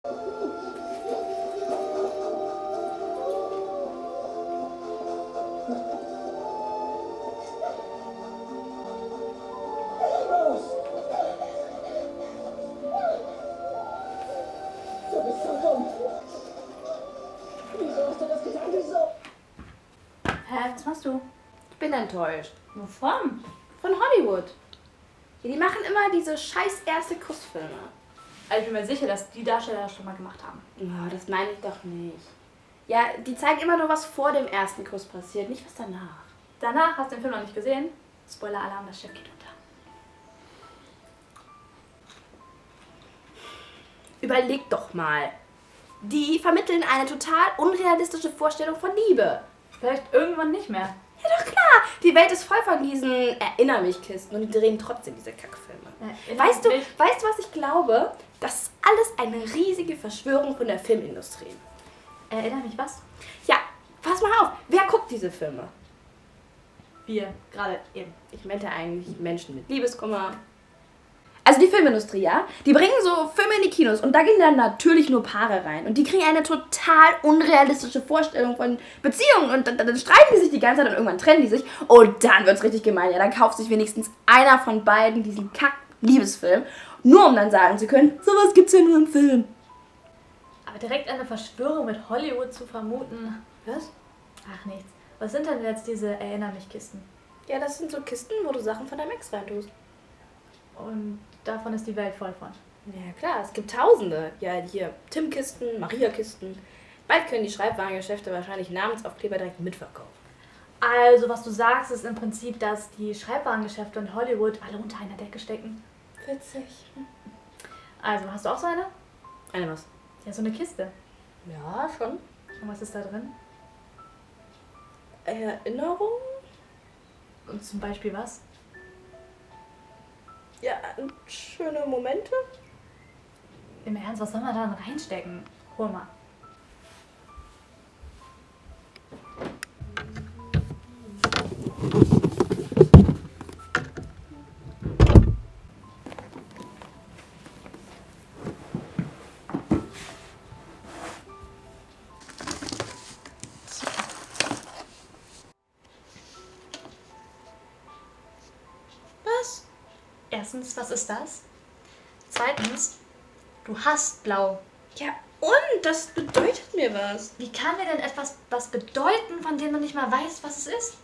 Hä, was machst du? Ich bin enttäuscht. Wovon? Von Hollywood. Ja, die machen immer diese scheiß erste Kussfilme. Also ich bin mir sicher, dass die Darsteller das schon mal gemacht haben. Ja, das meine ich doch nicht. Ja, die zeigen immer nur, was vor dem ersten Kuss passiert, nicht was danach. Danach hast du den Film noch nicht gesehen. Spoiler-Alarm, das Schiff geht unter. Überleg doch mal. Die vermitteln eine total unrealistische Vorstellung von Liebe. Vielleicht irgendwann nicht mehr. Ja, doch klar. Die Welt ist voll von diesen Erinner mich Kisten und die drehen trotzdem diese Kackfilme. Weißt du, was ich glaube? Das ist alles eine riesige Verschwörung von der Filmindustrie. Erinner mich was? Ja, pass mal auf. Wer guckt diese Filme? Wir, gerade eben. Ich meinte eigentlich Menschen mit Liebeskummer. Also die Filmindustrie, ja? Die bringen so Filme in die Kinos und da gehen dann natürlich nur Paare rein. Und die kriegen eine total unrealistische Vorstellung von Beziehungen. Und dann streiten die sich die ganze Zeit und irgendwann trennen die sich. Und dann wird's richtig gemein. Ja, dann kauft sich wenigstens einer von beiden diesen Kack-Liebesfilm. Nur um dann sagen zu können, sowas gibt's ja nur im Film. Aber direkt eine Verschwörung mit Hollywood zu vermuten. Was? Ach, nichts. Was sind denn jetzt diese Erinner mich Kisten? Ja, das sind so Kisten, wo du Sachen von deinem Ex reintust. Und davon ist die Welt voll von. Ja klar, es gibt Tausende. Ja, hier Tim-Kisten, Maria-Kisten. Bald können die Schreibwarengeschäfte wahrscheinlich Namensaufkleber direkt mitverkaufen. Also, was du sagst, ist im Prinzip, dass die Schreibwarengeschäfte in Hollywood alle unter einer Decke stecken. Witzig. Also, hast du auch so eine? Eine was? Ja, so eine Kiste. Ja, schon. Und was ist da drin? Erinnerung? Und zum Beispiel was? Ja, schöne Momente. Im Ernst, was soll man da denn reinstecken? Hol mal. Was? Erstens, was ist das? Zweitens, du hast blau. Ja, und? Das bedeutet mir was. Wie kann dir denn etwas was bedeuten, von dem du nicht mal weißt, was es ist?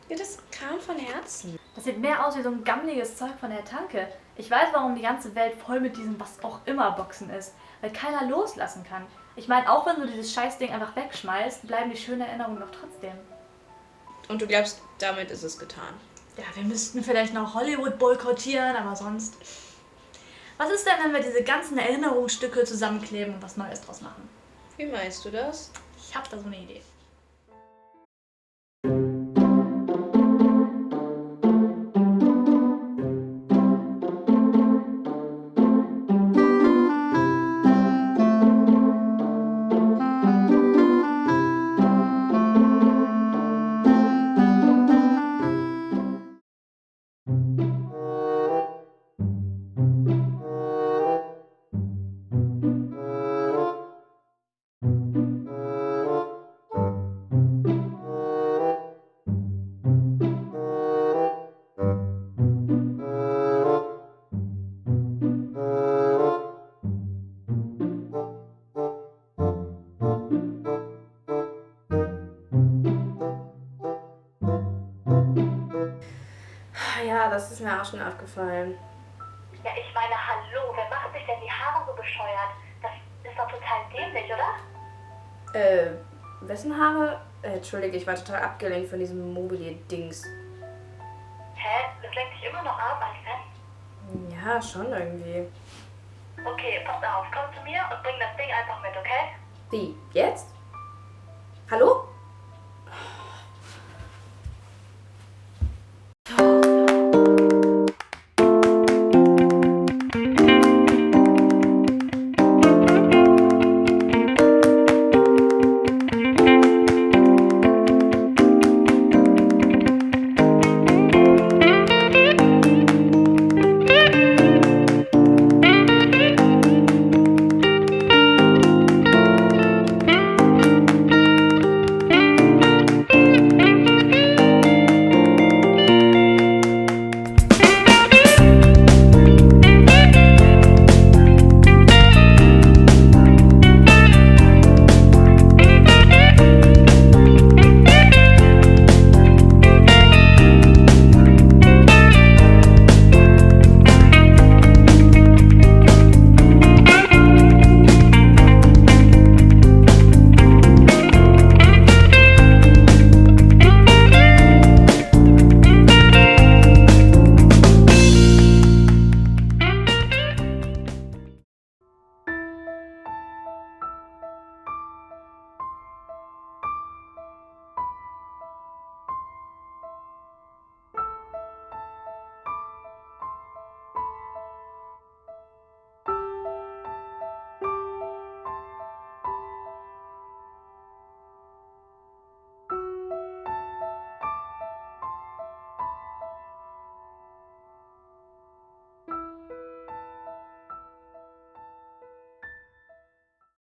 Ja, das kam von Herzen. Das sieht mehr aus wie so ein gammeliges Zeug von der Tanke. Ich weiß, warum die ganze Welt voll mit diesem was auch immer Boxen ist. Weil keiner loslassen kann. Ich meine, auch wenn du dieses Scheißding einfach wegschmeißt, bleiben die schönen Erinnerungen doch trotzdem. Und du glaubst, damit ist es getan? Ja, wir müssten vielleicht noch Hollywood boykottieren, aber sonst... Was ist denn, wenn wir diese ganzen Erinnerungsstücke zusammenkleben und was Neues draus machen? Wie meinst du das? Ich hab da so eine Idee. Ja, das ist mir auch schon aufgefallen. Ja, ich meine, hallo, wer macht sich denn die Haare so bescheuert? Das ist doch total dämlich, oder? Wessen Haare? Entschuldige, ich war total abgelenkt von diesem Mobile-Dings. Hä? Das lenkt dich immer noch ab, als wenn? Ja, schon irgendwie. Okay, pass auf, komm zu mir und bring das Ding einfach mit, okay? Wie? Jetzt? Hallo?